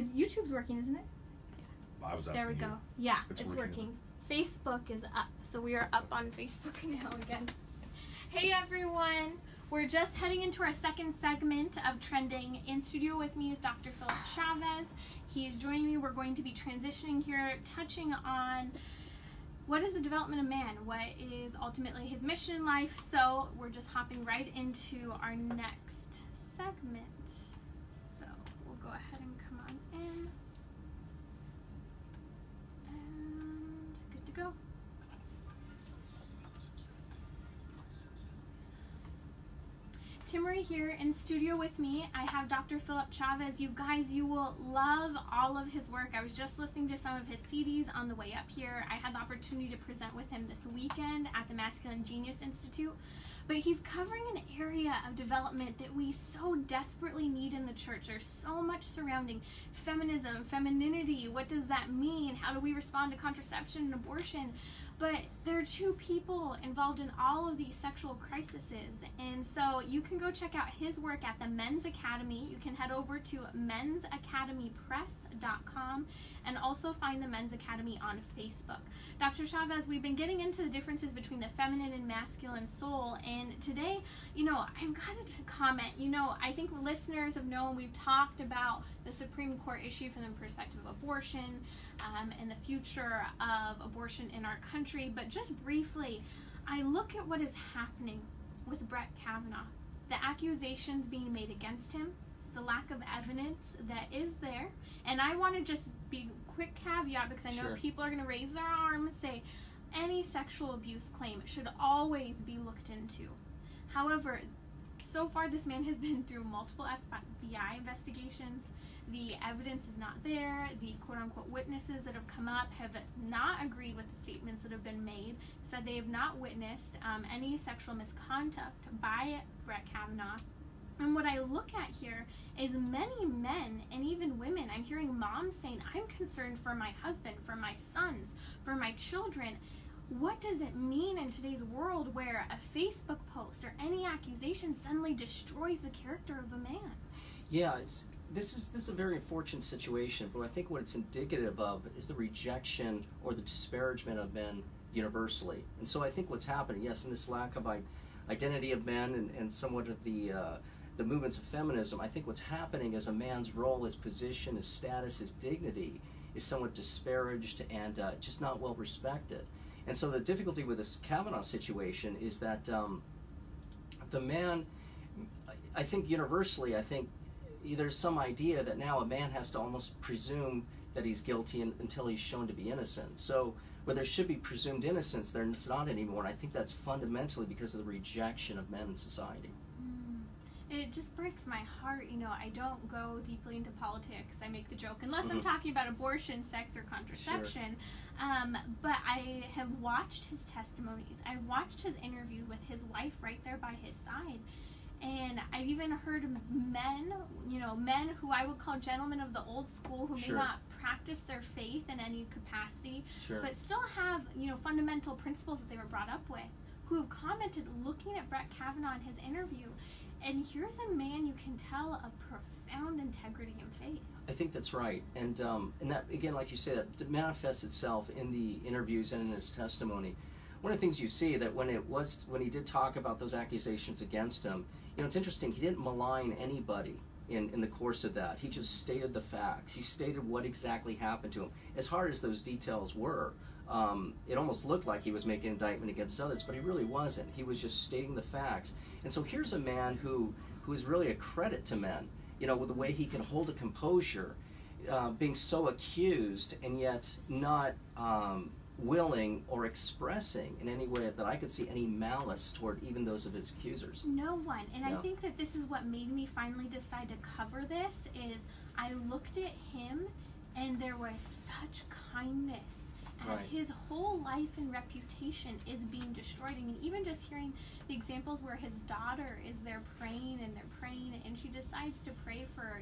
YouTube's working, isn't it? I was asking There we you. go. Yeah, it's working. Facebook is up. So we are up on Facebook now again. Hey everyone. We're just heading into our second segment of Trending. In studio with me is Dr. Philip Chavez. He is joining me. We're going to be transitioning here, touching on what is the development of man? What is ultimately his mission in life? So we're just hopping right into our next segment. So we'll go ahead and come on in. And good to go. Timmerie here in studio with me. I have Dr. Philip Chavez. You guys, you will love all of his work. I was just listening to some of his CDs on the way up here. I had the opportunity to present with him this weekend at the Masculine Genius Institute. But he's covering an area of development that we so desperately need in the church. There's so much surrounding feminism, femininity. What does that mean? How do we respond to contraception and abortion? But there are two people involved in all of these sexual crises. And so you can go check out his work at the Men's Academy. You can head over to mensacademypress.com and also find the Men's Academy on Facebook. Dr. Chavez, we've been getting into the differences between the feminine and masculine soul. And today, I've got to comment, I think listeners have known we've talked about the Supreme Court issue from the perspective of abortion and the future of abortion in our country. But just briefly, I look at what is happening with Brett Kavanaugh, the accusations being made against him, the lack of evidence that is there. And I want to just be quick caveat, because I know people are going to raise their arms, say any sexual abuse claim should always be looked into. However, so far this man has been through multiple FBI investigations. The evidence is not there. The quote-unquote witnesses that have come up have not agreed with the statements that have been made, said they have not witnessed any sexual misconduct by Brett Kavanaugh. And what I look at here is many men and even women. I'm hearing moms saying, I'm concerned for my husband, for my sons, for my children. What does it mean in today's world where a Facebook post or any accusation suddenly destroys the character of a man? Yeah, this is a very unfortunate situation, but I think what it's indicative of is the rejection or the disparagement of men universally. And so I think what's happening, yes, in this lack of identity of men and somewhat of the movements of feminism, I think what's happening is a man's role, his position, his status, his dignity is somewhat disparaged and just not well respected. And so the difficulty with this Kavanaugh situation is that the man, I think universally, there's some idea that now a man has to almost presume that he's guilty until he's shown to be innocent. So where there should be presumed innocence, there's not anymore. And I think that's fundamentally because of the rejection of men in society. It just breaks my heart. I don't go deeply into politics. I make the joke, unless I'm talking about abortion, sex, or contraception. But I have watched his testimonies. I've watched his interviews with his wife right there by his side. And I've even heard men, men who I would call gentlemen of the old school, who may not practice their faith in any capacity, but still have, fundamental principles that they were brought up with, who have commented looking at Brett Kavanaugh in his interview. And here's a man you can tell of profound integrity and faith. I think that's right. And that, again, like you said, that manifests itself in the interviews and in his testimony. One of the things you see that when he did talk about those accusations against him, it's interesting, he didn't malign anybody in the course of that. He just stated the facts. He stated what exactly happened to him. As hard as those details were, it almost looked like he was making an indictment against others, but he really wasn't. He was just stating the facts. And so here's a man who is really a credit to men, with the way he can hold a composure, being so accused and yet not willing or expressing in any way that I could see any malice toward even those of his accusers. No one. And I think that this is what made me finally decide to cover this, is I looked at him and there was such kindness as his whole life and reputation is being destroyed. I mean, even just hearing the examples where his daughter is there praying and she decides to pray for,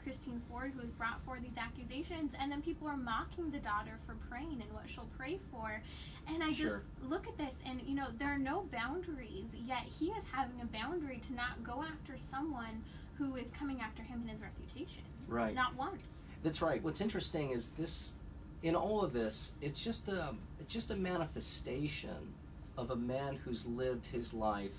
Christine Ford, who has brought forward these accusations, and then people are mocking the daughter for praying and what she'll pray for. And I just look at this and, there are no boundaries, yet he is having a boundary to not go after someone who is coming after him and his reputation. Right. Not once. That's right. What's interesting is this, in all of this, it's just a manifestation of a man who's lived his life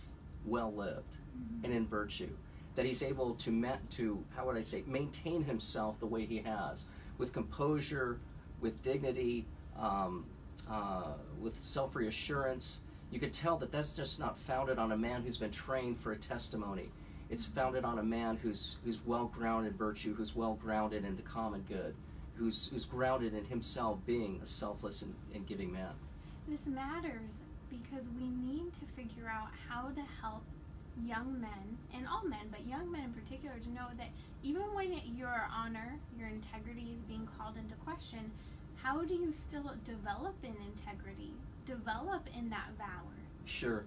well lived and in virtue. That he's able to how would I say, maintain himself the way he has, with composure, with dignity, with self-reassurance. You could tell that that's just not founded on a man who's been trained for a testimony. It's founded on a man who's well-grounded in virtue, who's well-grounded in the common good, who's grounded in himself being a selfless and giving man. This matters because we need to figure out how to help young men, and all men, but young men in particular, to know that even when your honor, your integrity is being called into question, how do you still develop in integrity, develop in that valor? Sure.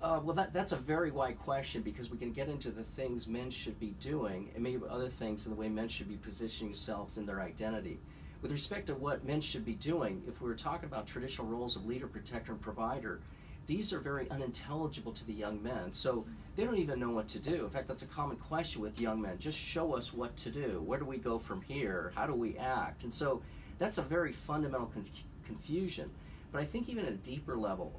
Well, that's a very wide question, because we can get into the things men should be doing and maybe other things in the way men should be positioning themselves in their identity. With respect to what men should be doing, if we were talking about traditional roles of leader, protector, and provider, these are very unintelligible to the young men. So they don't even know what to do. In fact, that's a common question with young men. Just show us what to do. Where do we go from here? How do we act? And so that's a very fundamental confusion. But I think even at a deeper level,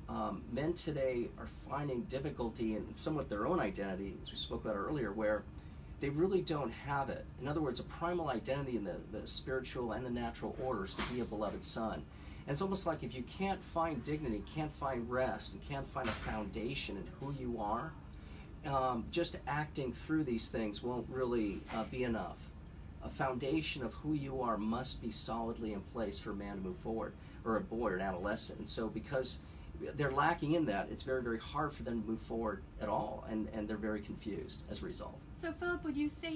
men today are finding difficulty in somewhat their own identity, as we spoke about earlier, where they really don't have it. In other words, a primal identity in the spiritual and the natural orders to be a beloved son. And it's almost like if you can't find dignity, can't find rest, and can't find a foundation in who you are, just acting through these things won't really be enough. A foundation of who you are must be solidly in place for a man to move forward, or a boy or an adolescent. And so because they're lacking in that, it's very, very hard for them to move forward at all, and they're very confused as a result. So Philip, would you say,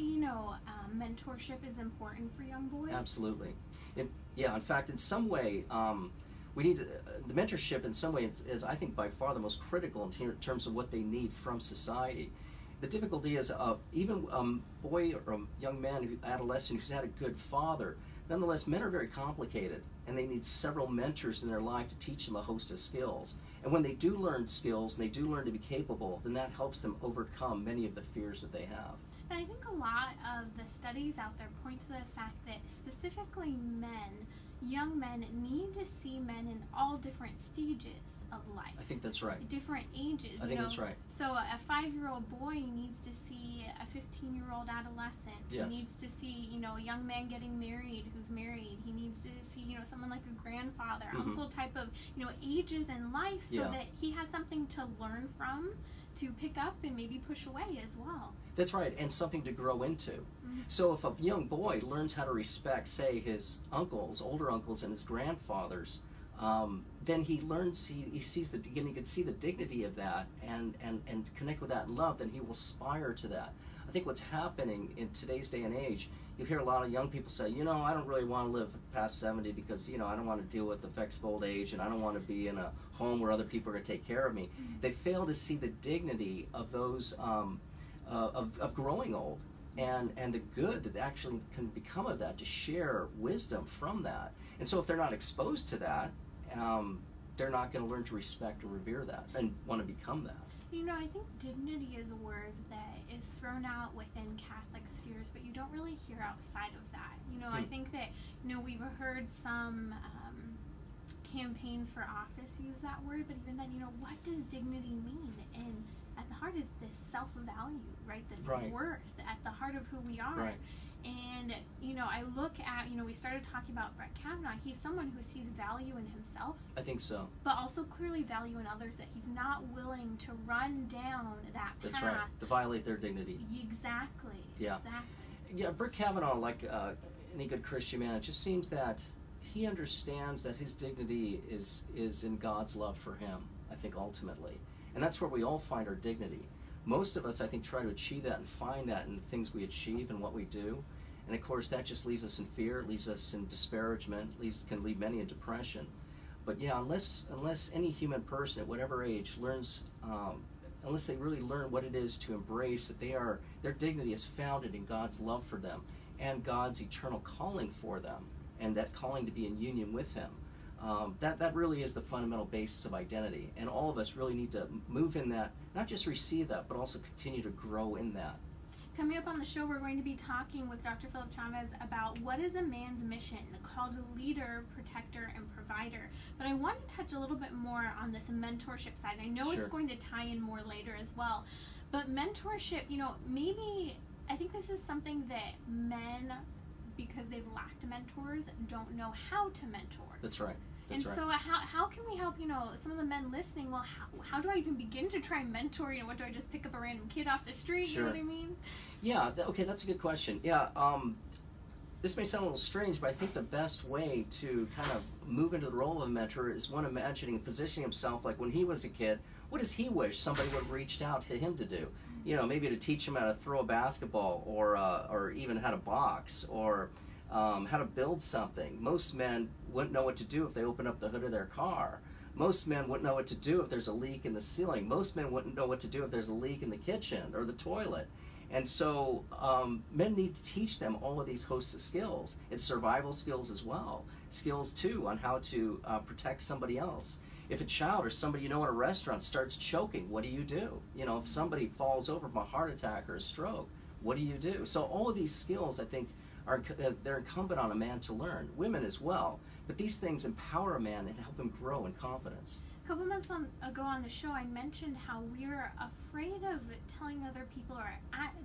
mentorship is important for young boys? Absolutely. In fact, in some way, we need the mentorship in some way is, I think, by far the most critical in terms of what they need from society. The difficulty is even a boy or a young man, adolescent who's had a good father, nonetheless, men are very complicated, and they need several mentors in their life to teach them a host of skills. And when they do learn skills, and they do learn to be capable, then that helps them overcome many of the fears that they have. And I think a lot of the studies out there point to the fact that specifically men, young men, need to see men in all different stages of life. I think that's right. Different ages. I think that's right. So a 5-year-old boy needs to see a 15-year-old adolescent. Yes. He needs to see, a young man getting married who's married. He needs to see, someone like a grandfather, uncle type of, ages in life, so that he has something to learn from, to pick up and maybe push away as well. That's right, and something to grow into. So if a young boy learns how to respect, say, his uncles, older uncles, and his grandfathers, then he learns, he sees he can see the dignity of that and connect with that in love, then he will aspire to that. I think what's happening in today's day and age, you hear a lot of young people say, I don't really want to live past 70 because, I don't want to deal with the effects of old age, and I don't want to be in a home where other people are going to take care of me. They fail to see the dignity of those, of growing old, and the good that actually can become of that, to share wisdom from that. And so if they're not exposed to that, they're not going to learn to respect or revere that and want to become that. I think dignity is a word that is thrown out within Catholic spheres, but you don't really hear outside of that. I think that, we've heard some campaigns for office use that word, but even then, what does dignity mean? And at the heart is this self-value, right? This worth at the heart of who we are. Right. And, I look at, we started talking about Brett Kavanaugh. He's someone who sees value in himself. I think so. But also clearly value in others, that he's not willing to run down that path. That's right. To violate their dignity. Exactly. Yeah. Exactly. Yeah, Brett Kavanaugh, like any good Christian man, it just seems that he understands that his dignity is in God's love for him, I think, ultimately. And that's where we all find our dignity. Most of us, I think, try to achieve that and find that in the things we achieve and what we do. And of course, that just leaves us in fear, leaves us in disparagement, can leave many in depression. But yeah, unless any human person at whatever age learns, unless they really learn what it is to embrace that their dignity is founded in God's love for them and God's eternal calling for them, and that calling to be in union with Him. That really is the fundamental basis of identity, and all of us really need to move in that, not just receive that, but also continue to grow in that. Coming up on the show, we're going to be talking with Dr. Philip Chavez about what is a man's mission, called leader, protector, and provider. But I want to touch a little bit more on this mentorship side. I know it's going to tie in more later as well. But mentorship, maybe, I think this is something that men, because they've lacked mentors, don't know how to mentor. That's right. So how can we help, some of the men listening, well, how do I even begin to try and mentor? What do I just pick up a random kid off the street? You know what I mean? Yeah, okay, that's a good question. Yeah, this may sound a little strange, but I think the best way to kind of move into the role of a mentor is one imagining, positioning himself like when he was a kid, what does he wish somebody would have reached out to him to do? Maybe to teach him how to throw a basketball or even how to box or how to build something. Most men wouldn't know what to do if they opened up the hood of their car. Most men wouldn't know what to do if there's a leak in the ceiling. Most men wouldn't know what to do if there's a leak in the kitchen or the toilet. And so men need to teach them all of these hosts of skills. It's survival skills as well. Skills, too, on how to protect somebody else. If a child or somebody in a restaurant starts choking, what do you do? If somebody falls over from a heart attack or a stroke, what do you do? So all of these skills, I think, they're incumbent on a man to learn. Women as well. But these things empower a man and help him grow in confidence. A couple months ago on the show, I mentioned how we're afraid of telling other people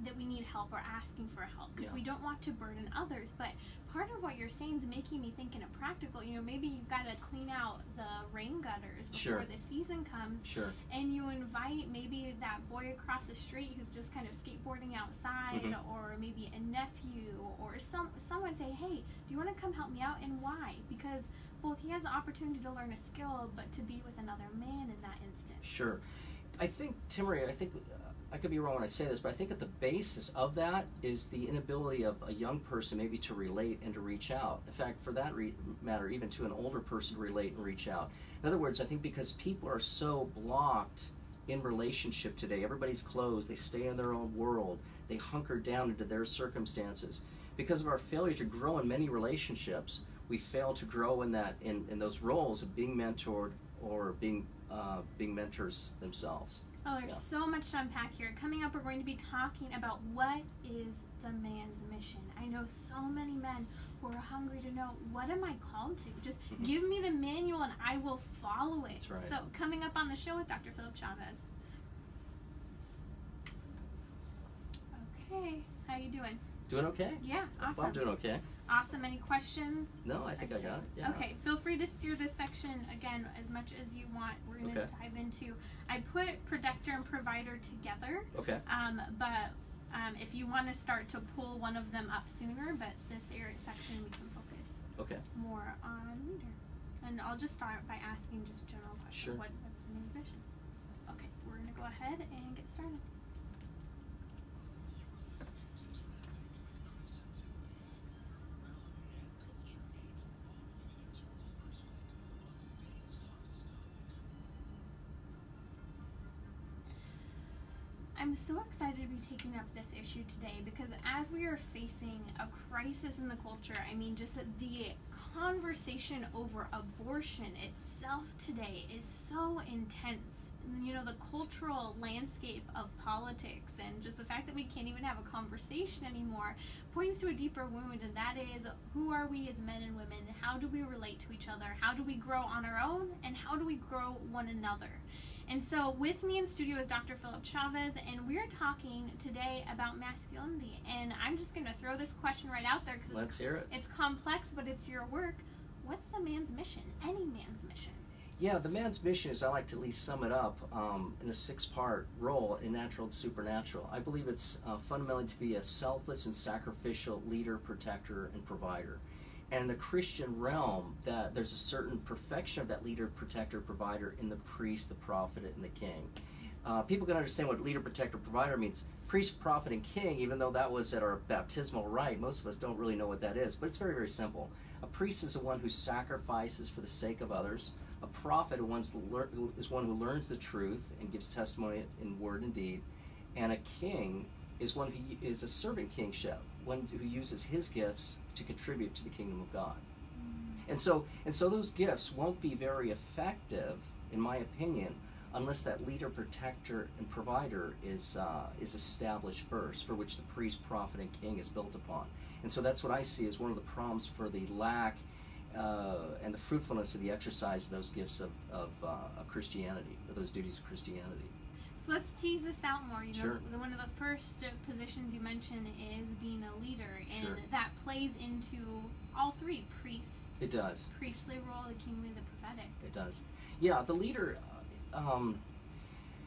that we need help or asking for help because we don't want to burden others. But part of what you're saying is making me think in a practical, maybe you've got to clean out the rain gutters before the season comes. And you invite maybe that boy across the street who's just kind of skateboarding outside or maybe a nephew or someone say, hey, do you want to come help me out? And why? Because both he has the opportunity to learn a skill, but to be with another man in that instance. Sure. I think, Timmerie, I could be wrong when I say this, but I think at the basis of that is the inability of a young person maybe to relate and to reach out. In fact, for that matter, even to an older person to relate and reach out. In other words, I think because people are so blocked in relationship today, everybody's closed, they stay in their own world, they hunker down into their circumstances. Because of our failure to grow in many relationships, we fail to grow in those roles of being mentored or being mentors themselves. Oh, there's so much to unpack here. Coming up, we're going to be talking about what is the man's mission. I know so many men who are hungry to know, what am I called to? Just give me the manual and I will follow it. That's right. So coming up on the show with Dr. Philip Chavez. Okay, how you doing? Doing okay? Yeah, awesome. Well, I'm doing okay. Awesome. Any questions? No, I think I got it. Yeah. Okay, feel free to steer this section again as much as you want. We're going to dive into. I put protector and provider together. Okay. But if you want to start to pull one of them up sooner, but this area section we can focus more on leader. And I'll just start by asking just general questions. Sure. What's the man's mission? So, okay, we're going to go ahead and get started. I'm so excited to be taking up this issue today because as we are facing a crisis in the culture, I mean, just the conversation over abortion itself today is so intense. The cultural landscape of politics and just the fact that we can't even have a conversation anymore points to a deeper wound, and that is, who are we as men and women? How do we relate to each other? How do we grow on our own? And how do we grow one another? And so with me in studio is Dr. Philip Chavez, and we're talking today about masculinity. And I'm just going to throw this question right out there because Let's hear it. It's complex, but it's your work. What's the man's mission? Any man's mission? Yeah, the man's mission is, I like to at least sum it up in a 6-part role in natural and supernatural. I believe it's fundamentally to be a selfless and sacrificial leader, protector, and provider. And in the Christian realm, that there's a certain perfection of that leader, protector, provider in the priest, the prophet, and the king. People can understand what leader, protector, provider means. Priest, prophet, and king, even though that was at our baptismal rite, most of us don't really know what that is. But it's very, very simple. A priest is the one who sacrifices for the sake of others. A prophet is one who learns the truth and gives testimony in word and deed. And a king is one who is a servant kingship, one who uses his gifts to contribute to the kingdom of God. And so those gifts won't be very effective, in my opinion, unless that leader, protector, and provider is established first, for which the priest, prophet, and king is built upon. And so that's what I see as one of the problems for the lack and the fruitfulness of the exercise of those gifts of Christianity, or those duties of Christianity. So let's tease this out more. You know, Sure. One of the first positions you mentioned is being a leader, and Sure. that plays into all three: priest, It does. priestly role, the kingly, the prophetic. It does. Yeah, the leader,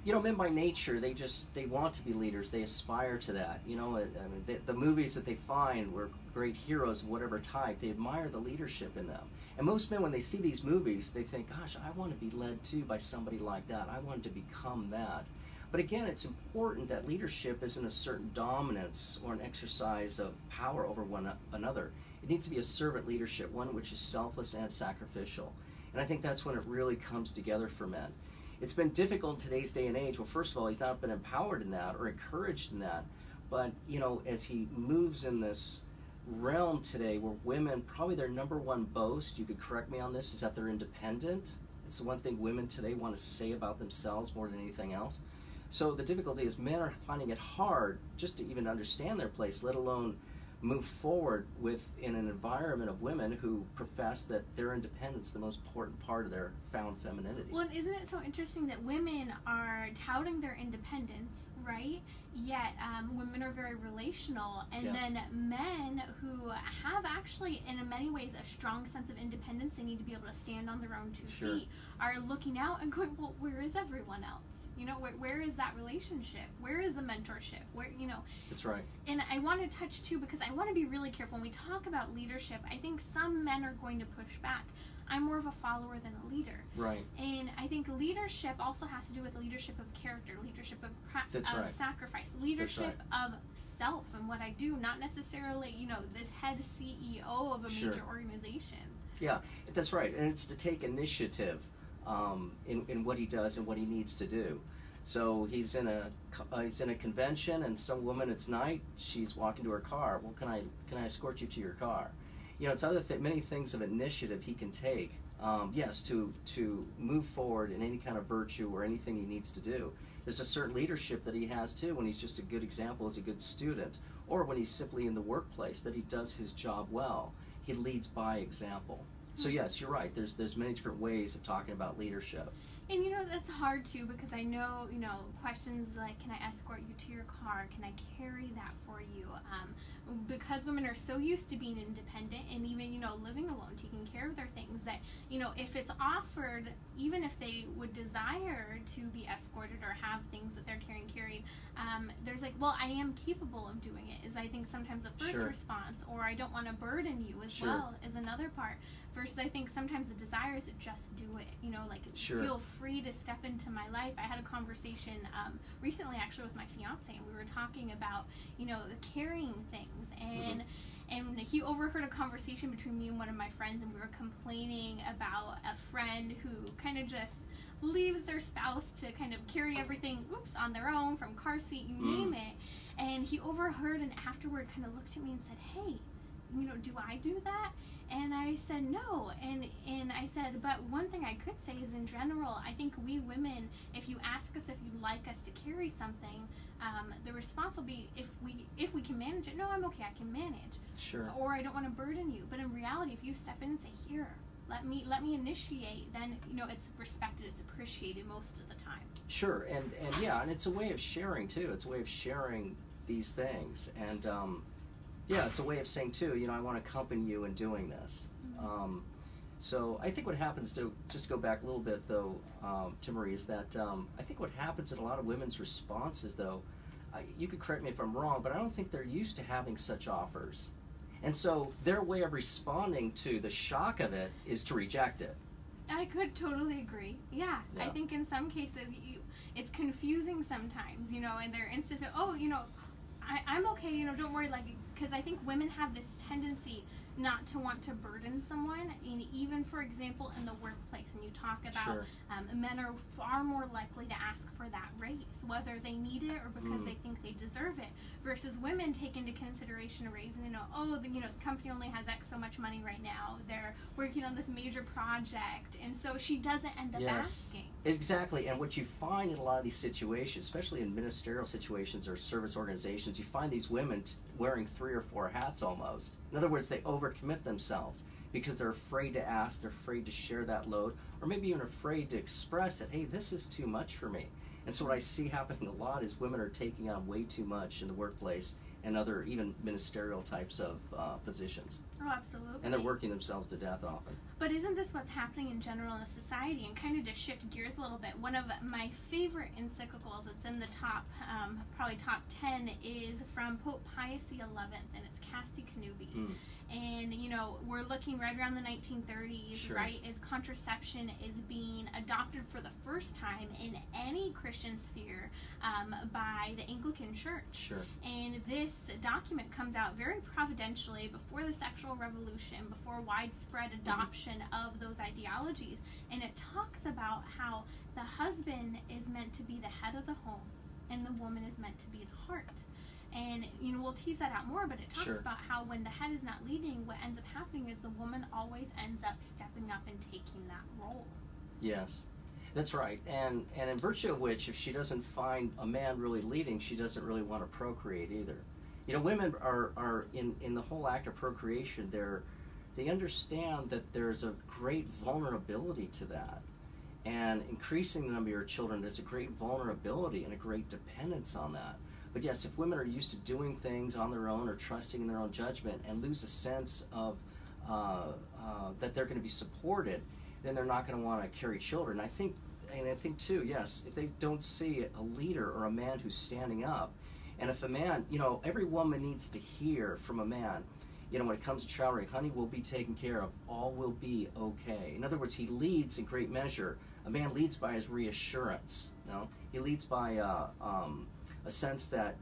men by nature, they want to be leaders. They aspire to that. I mean, the movies that they find were great heroes of whatever type, they admire the leadership in them. And most men, when they see these movies, they think, gosh, I want to be led too by somebody like that. I want to become that. But again, it's important that leadership isn't a certain dominance or an exercise of power over one another. It needs to be a servant leadership, one which is selfless and sacrificial. And I think that's when it really comes together for men. It's been difficult in today's day and age. Well, first of all, he's not been empowered in that or encouraged in that. But, as he moves in this realm today where women, probably their number one boast, you could correct me on this, is that they're independent. It's the one thing women today want to say about themselves more than anything else. So the difficulty is men are finding it hard just to even understand their place, let alone move forward in an environment of women who profess that their independence is the most important part of their found femininity. Well, and isn't it so interesting that women are touting their independence, right? Yet women are very relational, and Yes. then men who have actually, in many ways, a strong sense of independence, they need to be able to stand on their own two Sure. feet, are looking out and going, well, where is everyone else? Where is that relationship? Where is the mentorship? That's right. And I want to touch too, because I want to be really careful when we talk about leadership. I think some men are going to push back. I'm more of a follower than a leader. Right. And I think leadership also has to do with leadership of character, leadership of That's right. sacrifice, leadership of self and what I do, not necessarily, this head CEO of a Sure. major organization. Yeah, that's right. And it's to take initiative in what he does and what he needs to do. So he's in a convention, and some woman, it's night, she's walking to her car. Well, can I escort you to your car? It's many things of initiative he can take. Yes, to move forward in any kind of virtue or anything he needs to do. There's a certain leadership that he has too when he's just a good example as a good student, or when he's simply in the workplace, that he does his job well. He leads by example. So yes, you're right. There's many different ways of talking about leadership. And that's hard too, because I know, questions like, can I escort you to your car? Can I carry that for you? Because women are so used to being independent and even, living alone, taking care of their things, that, if it's offered, even if they would desire to be escorted or have things that they're carried, there's like, well, I am capable of doing it, is I think sometimes the first Sure. response, or I don't want to burden you as Sure. well, is another part. Versus I think sometimes the desire is to just do it, Sure. feel free to step into my life. I had a conversation recently actually with my fiance, and we were talking about, the carrying things, and and he overheard a conversation between me and one of my friends, and we were complaining about a friend who kind of just leaves their spouse to kind of carry everything, on their own, from car seat, you name it. And he overheard and afterward kind of looked at me and said, hey, do I do that? And I said, no. And I said, but one thing I could say is, in general, I think we women, if you ask us if you'd like us to carry something, the response will be, if we can manage it, no, I'm okay, I can manage. Sure. Or I don't want to burden you. But in reality, if you step in and say, here, let me initiate, then, it's respected, it's appreciated most of the time. Sure, and it's a way of sharing too. It's a way of sharing these things, and it's a way of saying too, I want to accompany you in doing this. So I think what happens, to just go back a little bit though, Timmerie, is that I think what happens in a lot of women's responses though, you could correct me if I'm wrong, but I don't think they're used to having such offers. And so their way of responding to the shock of it is to reject it. I could totally agree. Yeah. I think in some cases it's confusing sometimes, and they're instant, I'm okay, don't worry, because I think women have this tendency not to want to burden someone. And even, for example, in the workplace, when you talk about Sure. Men are far more likely to ask for that raise, whether they need it or because they think they deserve it, versus women take into consideration a raise and the company only has X so much money right now. They're working on this major project, and so she doesn't end up asking. Exactly. And what you find in a lot of these situations, especially in ministerial situations or service organizations, you find these women wearing 3 or 4 hats almost. In other words, they overcommit themselves because they're afraid to ask, they're afraid to share that load, or maybe even afraid to express that, hey, this is too much for me. And so what I see happening a lot is women are taking on way too much in the workplace and other even ministerial types of positions. Oh, absolutely. And they're working themselves to death often. But isn't this what's happening in general in the society? And kind of to shift gears a little bit, one of my favorite encyclicals that's in the top, probably top 10, is from Pope Pius XI, and it's Casti Connubii. And, we're looking right around the 1930s, Sure. right, as contraception is being adopted for the first time in any Christian sphere by the Anglican Church. Sure. And this document comes out very providentially before the sexual revolution, before widespread adoption of those ideologies. And it talks about how the husband is meant to be the head of the home and the woman is meant to be the heart. And, we'll tease that out more, but it talks Sure. about how when the head is not leading, what ends up happening is the woman always ends up stepping up and taking that role. Yes, that's right. And in virtue of which, if she doesn't find a man really leading, she doesn't really want to procreate either. Women are in the whole act of procreation, they understand that there's a great vulnerability to that. And increasing the number of your children, there's a great vulnerability and a great dependence on that. But yes, if women are used to doing things on their own or trusting in their own judgment and lose a sense of that they're going to be supported, then they're not going to want to carry children. I think too, yes, if they don't see a leader or a man who's standing up, and if a man, every woman needs to hear from a man, when it comes to child rearing, honey will be taken care of, all will be okay. In other words, he leads in great measure. A man leads by his reassurance. He leads by a sense that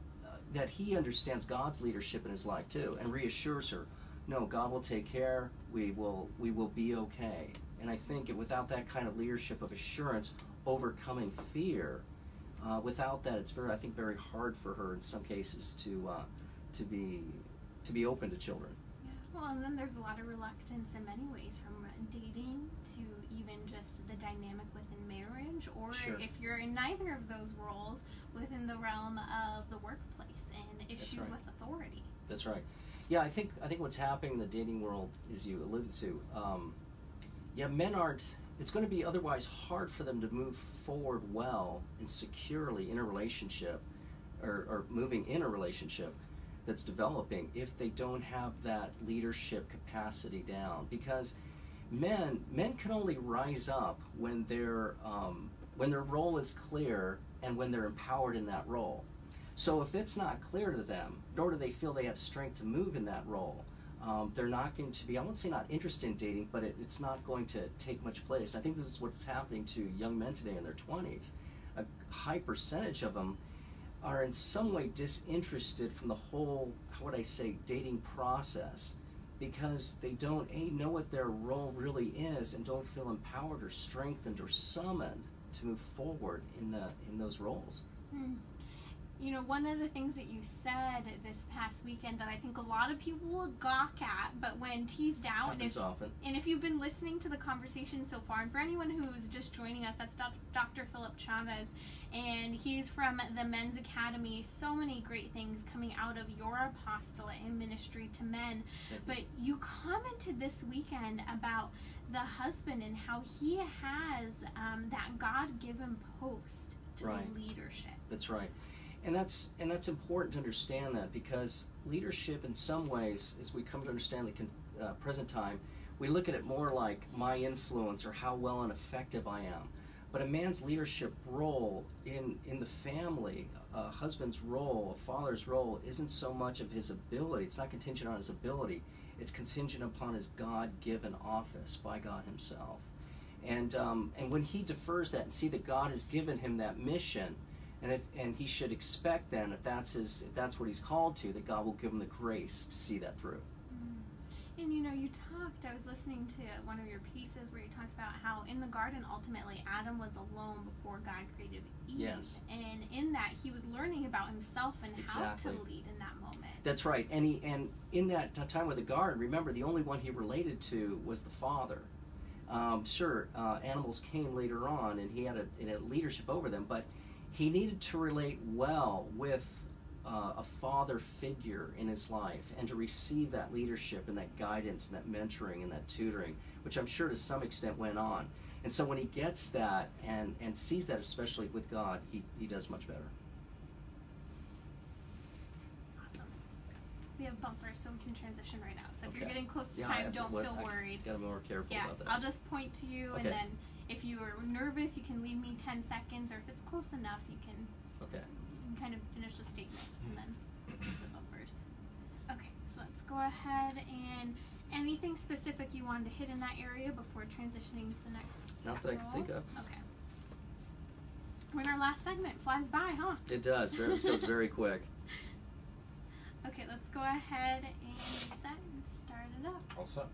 he understands God's leadership in his life too, and reassures her, no, God will take care, we will be okay. And I think without that kind of leadership of assurance, overcoming fear, without that, it's very hard for her in some cases to be open to children. Yeah. Well, and then there's a lot of reluctance in many ways, from dating to even just the dynamic within marriage, or Sure. if you're in neither of those roles, within the realm of the workplace and issues right. with authority. That's right. Yeah, I think what's happening in the dating world, as you alluded to, men aren't. It's going to be otherwise hard for them to move forward well and securely in a relationship, or moving in a relationship that's developing, if they don't have that leadership capacity down. Because men can only rise up when their role is clear and when they're empowered in that role. So if it's not clear to them, nor do they feel they have strength to move in that role, they're not going to be, I won't say not interested in dating, but it's not going to take much place. I think this is what's happening to young men today in their 20s. A high percentage of them are in some way disinterested from the whole, how would I say, dating process, because they don't know what their role really is and don't feel empowered or strengthened or summoned to move forward in those roles. One of the things that you said this past weekend that I think a lot of people will gawk at, but when teased out, and if you've been listening to the conversation so far, and for anyone who's just joining us, that's Dr. Philip Chavez, and he's from the Men's Academy. So many great things coming out of your apostolate and ministry to men. But you commented this weekend about the husband and how he has that God-given post to leadership. That's right. And that's important to understand that, because leadership in some ways, as we come to understand the present time, we look at it more like my influence or how well and effective I am. But a man's leadership role in the family, a husband's role, a father's role, isn't so much of his ability. It's not contingent on his ability. It's contingent upon his God-given office by God himself. And when he defers that and see that God has given him that mission, and he should expect then, if that's what he's called to, that God will give him the grace to see that through. And you talked, I was listening to one of your pieces where you talked about how in the garden, ultimately, Adam was alone before God created Eve. Yes. And in that, he was learning about himself and Exactly. how to lead in that moment. That's right. And in that time with the garden, remember, the only one he related to was the father. Sure, animals came later on, and he had leadership over them, but he needed to relate well with a father figure in his life, and to receive that leadership and that guidance and that mentoring and that tutoring, which I'm sure to some extent went on. And so when he gets that and sees that, especially with God, he does much better. Awesome. We have bumpers, so we can transition right out. So if you're Okay. getting close to Yeah, time, don't feel worried. Got to be more careful Yeah, about that. I'll just point to you, Okay. and then if you are nervous, you can leave me 10 seconds, or if it's close enough, you can Okay. kind of finish the statement, and then the bumpers. Okay, so let's go ahead, and anything specific you wanted to hit in that area before transitioning to the next Not that I can think of. Okay. When our last segment flies by, huh? It does. It goes very quick. Okay, let's go ahead and set and start it up. All set.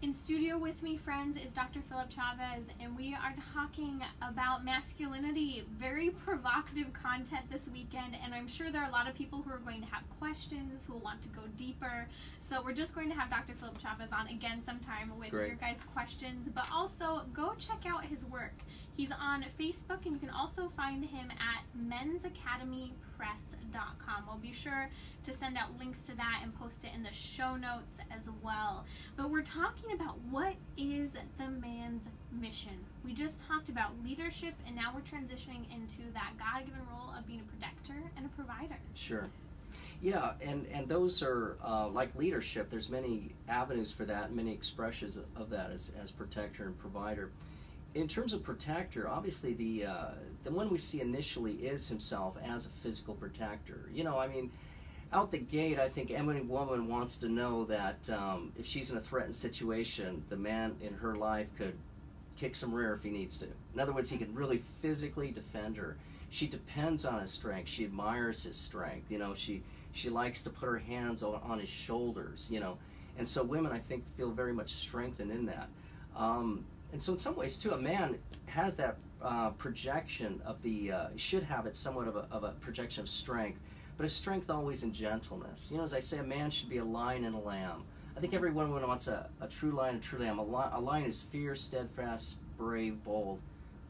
In studio with me, friends, is Dr. Philip Chavez, and we are talking about masculinity. Very provocative content this weekend, and I'm sure there are a lot of people who are going to have questions, who will want to go deeper. So we're just going to have Dr. Philip Chavez on again sometime with your guys' questions, but also go check out his work. He's on Facebook, and you can also find him at mensacademypress.com. I'll be sure to send out links to that and post it in the show notes as well. But we're talking about what is the man's mission. We just talked about leadership, and now we're transitioning into that God-given role of being a protector and a provider. Sure. Yeah, and those are, like leadership, there's many avenues for that, many expressions of that as protector and provider. In terms of protector, obviously the one we see initially is himself as a physical protector. You know, I mean, out the gate, I think every woman wants to know that if she's in a threatened situation, the man in her life could kick some rear if he needs to. In other words, he can really physically defend her. She depends on his strength. She admires his strength. You know, she likes to put her hands on his shoulders, you know. And so women, I think, feel very much strengthened in that. And so in some ways, too, a man has that projection of should have it somewhat of a projection of strength, but a strength always in gentleness. You know, as I say, a man should be a lion and a lamb. I think every woman wants a true lion and a true lamb. A lion is fierce, steadfast, brave, bold,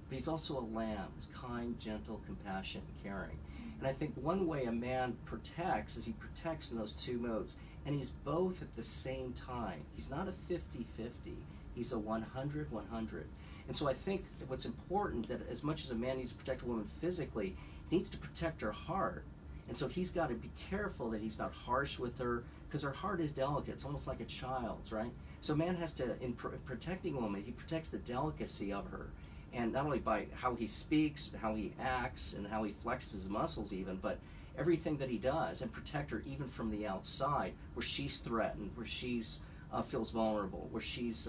but he's also a lamb. He's kind, gentle, compassionate, and caring. And I think one way a man protects is he protects in those two modes, and he's both at the same time. He's not a 50-50. He's a 100-100. And so I think that what's important, that as much as a man needs to protect a woman physically, he needs to protect her heart. And so he's got to be careful that he's not harsh with her, because her heart is delicate. It's almost like a child's, right? So a man has to, in protecting a woman, he protects the delicacy of her. And not only by how he speaks, how he acts, and how he flexes his muscles even, but everything that he does, and protect her even from the outside, where she's threatened, where she's feels vulnerable, where she's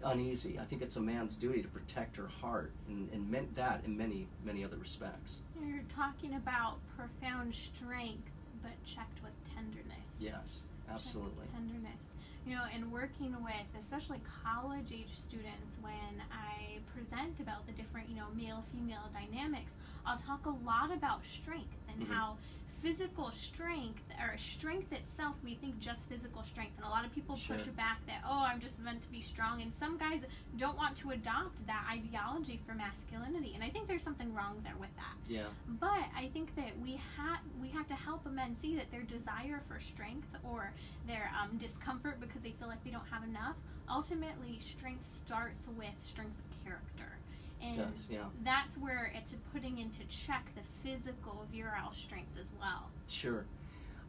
uneasy. I think it's a man's duty to protect her heart, and meant that in many, many other respects. You're talking about profound strength, but checked with tenderness. Yes, absolutely. Checked with tenderness. You know, in working with especially college-age students, when I present about the different, you know, male-female dynamics, I'll talk a lot about strength and how physical strength, or strength itself, we think just physical strength, and a lot of people push back that, oh, I'm just meant to be strong, and some guys don't want to adopt that ideology for masculinity, and I think there's something wrong there with that. Yeah. But I think that we have to help men see that their desire for strength, or their discomfort because they feel like they don't have enough, ultimately strength starts with strength of character. And that's where it's putting into check the physical, virile strength as well. Sure.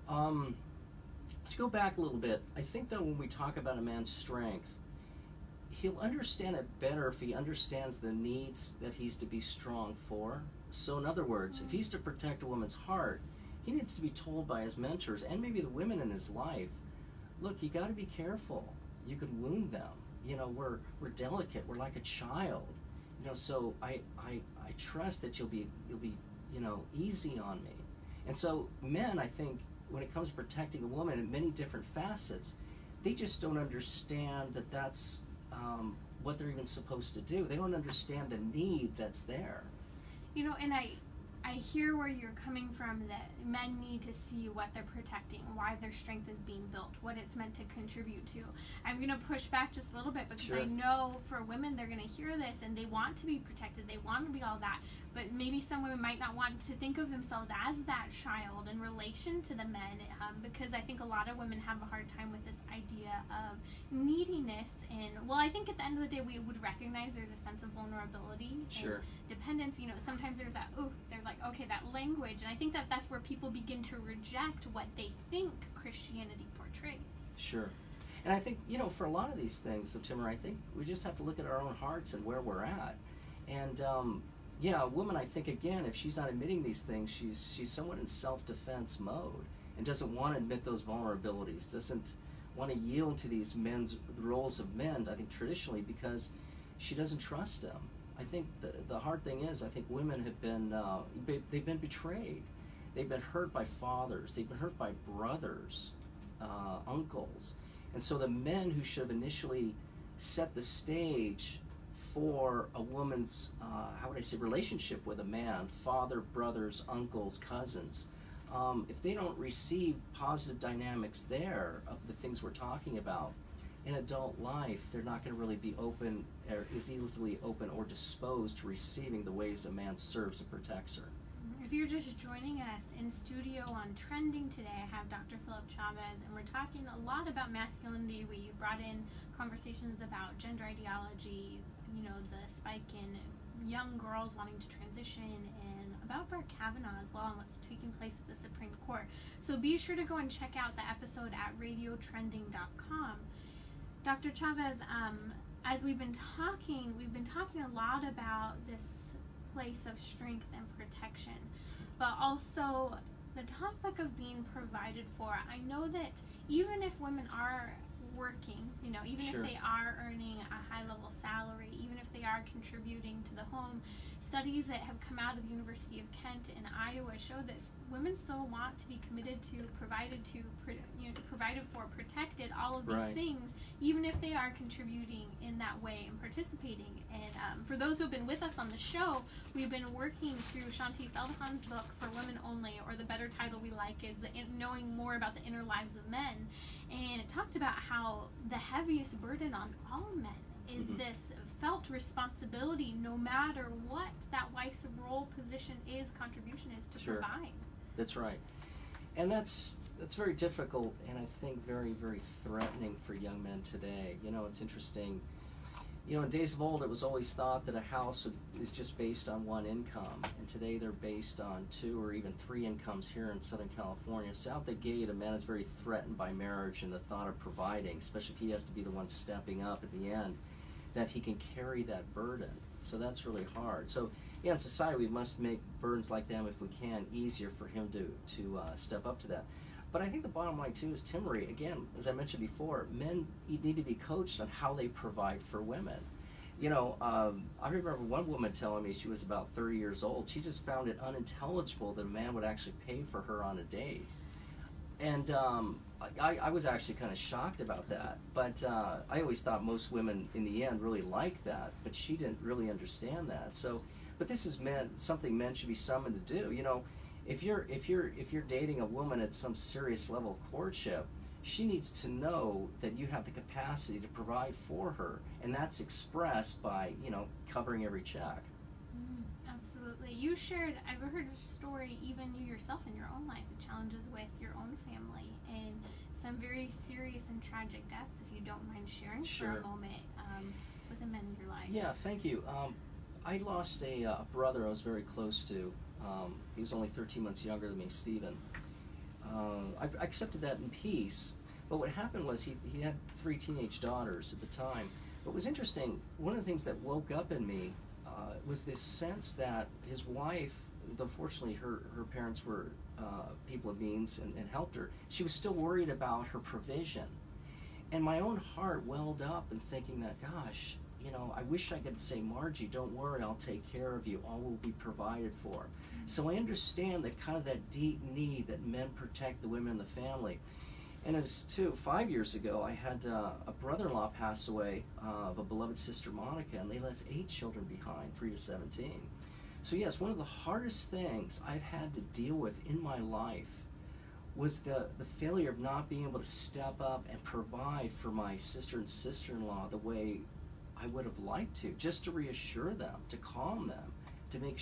To go back a little bit, I think that when we talk about a man's strength, he'll understand it better if he understands the needs that he's to be strong for. So in other words, if he's to protect a woman's heart, he needs to be told by his mentors, and maybe the women in his life, look, you got to be careful. You could wound them. You know, we're delicate. We're like a child. You know, so I trust that you'll be you know, easy on me. And so men, I think, when it comes to protecting a woman in many different facets, they just don't understand that that's what they're even supposed to do. They don't understand the need that's there. You know, and I hear where you're coming from, that men need to see what they're protecting, why their strength is being built, what it's meant to contribute to. I'm going to push back just a little bit, because Sure. I know for women, they're going to hear this and they want to be protected, they want to be all that, but maybe some women might not want to think of themselves as that child in relation to the men, because I think a lot of women have a hard time with this idea of neediness. And, well, I think at the end of the day, we would recognize there's a sense of vulnerability Sure. and dependence. You know, sometimes there's that, there's like, okay, that language, and I think that that's where people begin to reject what they think Christianity portrays. Sure. And I think, you know, for a lot of these things, Timmerie, I think we just have to look at our own hearts and where we're at. And, yeah, a woman, I think, again, if she's not admitting these things, she's somewhat in self-defense mode and doesn't want to admit those vulnerabilities, doesn't want to yield to these men's roles of men, I think, traditionally, because she doesn't trust them. I think the hard thing is, I think women have been, they've been betrayed. They've been hurt by fathers. They've been hurt by brothers, uncles. And so the men who should have initially set the stage for a woman's, how would I say, relationship with a man, father, brothers, uncles, cousins, if they don't receive positive dynamics there of the things we're talking about in adult life, they're not going to really be open, or is easily open or disposed to receiving the ways a man serves and protects her. If you're just joining us in studio on Trending today, I have Dr. Philip Chavez, and we're talking a lot about masculinity. We brought in conversations about gender ideology, you know, the spike in young girls wanting to transition, and about Brett Kavanaugh as well, and what's taking place at the Supreme Court. So be sure to go and check out the episode at radiotrending.com. Dr. Chavez, as we've been talking a lot about this place of strength and protection, but also the topic of being provided for. I know that even if women are working, you know, even Sure. if they are earning a high-level salary, even if they are contributing to the home, studies that have come out of the University of Kent in Iowa show that women still want to be committed to, provided for, protected, all of these Right. things, even if they are contributing in that way and participating. And for those who have been with us on the show, we've been working through Shanti Feldhahn's book, For Women Only, or the better title we like is Knowing More About the Inner Lives of Men. And it talked about how the heaviest burden on all men is this felt responsibility, no matter what that wife's role, position is, contribution is, to Sure. provide. That's right. And that's very difficult, and I think very, very threatening for young men today. You know, it's interesting. You know, in days of old, it was always thought that a house is just based on one income, and today they're based on 2 or even 3 incomes here in Southern California. So out the gate, a man is very threatened by marriage and the thought of providing, especially if he has to be the one stepping up at the end, that he can carry that burden. So that's really hard. So yeah, in society, we must make burdens like them, if we can, easier for him to step up to that. But I think the bottom line, too, is Timmerie, again, as I mentioned before, men need to be coached on how they provide for women. You know, I remember one woman telling me, she was about 30 years old, she just found it unintelligible that a man would actually pay for her on a date. And I was actually kind of shocked about that. But I always thought most women, in the end, really liked that. But she didn't really understand that. So, but this is something men should be summoned to do. You know, if you're dating a woman at some serious level of courtship, she needs to know that you have the capacity to provide for her, and that's expressed by, you know, covering every check. Absolutely. You shared, I've heard a story, even you yourself in your own life, the challenges with your own family and some very serious and tragic deaths, if you don't mind sharing Sure. for a moment with the men in your life. Yeah, thank you. I lost a brother I was very close to. He was only 13 months younger than me, Stephen. I accepted that in peace, but what happened was he had 3 teenage daughters at the time. What was interesting, one of the things that woke up in me was this sense that his wife, though fortunately her parents were people of means and helped her, she was still worried about her provision. And my own heart welled up in thinking that, gosh, you know, I wish I could say, Margie, don't worry, I'll take care of you. All will be provided for. So I understand that kind of that deep need that men protect the women in the family. And as too, 5 years ago, I had a brother-in-law pass away of a beloved sister, Monica, and they left 8 children behind, 3 to 17. So yes, one of the hardest things I've had to deal with in my life was the failure of not being able to step up and provide for my sister and sister-in-law the way I would have liked to, just to reassure them, to calm them, to make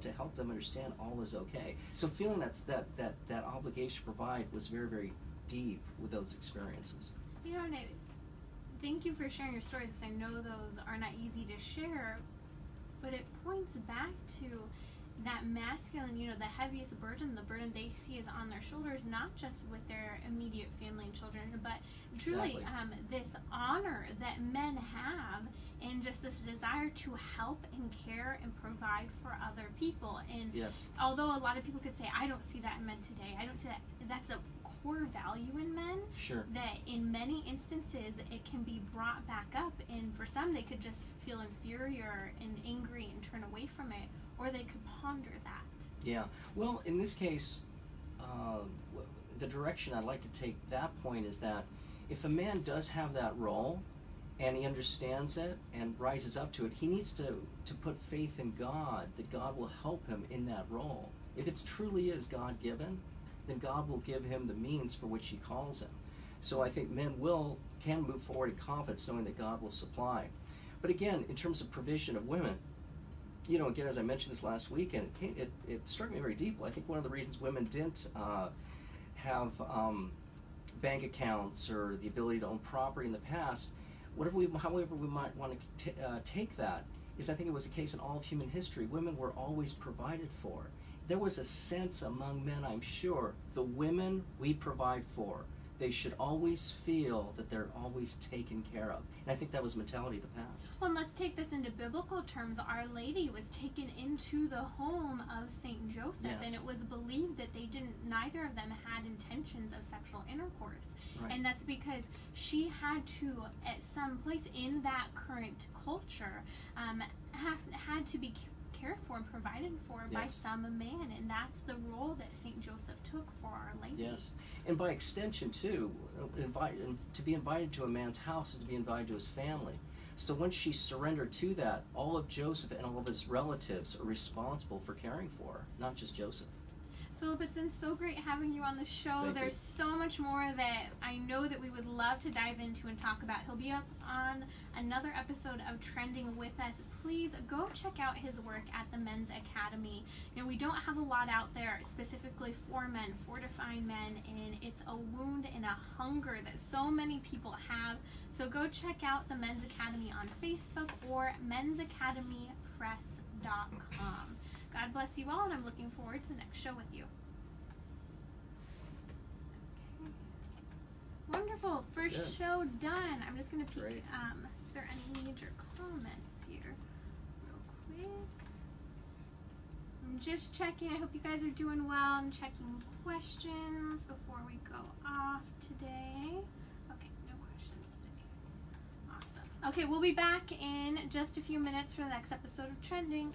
to help them understand all is okay. So feeling that obligation to provide was very, very deep with those experiences. You know, Nate, thank you for sharing your stories, because I know those are not easy to share, but it points back to that masculine, the heaviest burden, the burden they see is on their shoulders, not just with their immediate family and children, but truly this honor that men have, and just this desire to help and care and provide for other people. And yes, although a lot of people could say, I don't see that in men today, I don't see that, that's a core value in men. Sure. That in many instances it can be brought back up, and for some they could just feel inferior and angry and turn away from it, or they could ponder that. Yeah. Well, in this case, the direction I'd like to take that point is that if a man does have that role and he understands it and rises up to it, he needs to put faith in God, that God will help him in that role. If it truly is God-given, then God will give him the means for which he calls him. So I think men can move forward in confidence, knowing that God will supply. But again, in terms of provision of women, again, as I mentioned this last week, and it struck me very deeply. I think one of the reasons women didn't have bank accounts or the ability to own property in the past, however we might want to take that, is I think it was the case in all of human history. Women were always provided for. There was a sense among men, I'm sure, the women we provide for, they should always feel that they're always taken care of. And I think that was the mentality of the past. Well, and let's take this into biblical terms. Our Lady was taken into the home of St. Joseph, yes, and it was believed that neither of them had intentions of sexual intercourse. Right. And that's because she had to, at some place in that current culture, had to be cared for and provided for, yes, by some man, and that's the role that St. Joseph took for Our Lady. Yes, and by extension too, to be invited to a man's house is to be invited to his family. So when she surrendered to that, all of Joseph and all of his relatives are responsible for caring for her, not just Joseph. Philip, it's been so great having you on the show. Thank There's you. so much more that I know that we would love to dive into and talk about. He'll be up on another episode of Trending with us. Please go check out his work at the Men's Academy. We don't have a lot out there specifically for men, fortifying men, and it's a wound and a hunger that so many people have. So go check out the Men's Academy on Facebook or mensacademypress.com. God bless you all, and I'm looking forward to the next show with you. Okay. Wonderful. First Good. show done. I'm just going to peek Great. if there are any major comments here real quick. I'm just checking. I hope you guys are doing well. I'm checking questions before we go off today. Okay, no questions today. Awesome. Okay, we'll be back in just a few minutes for the next episode of Trending.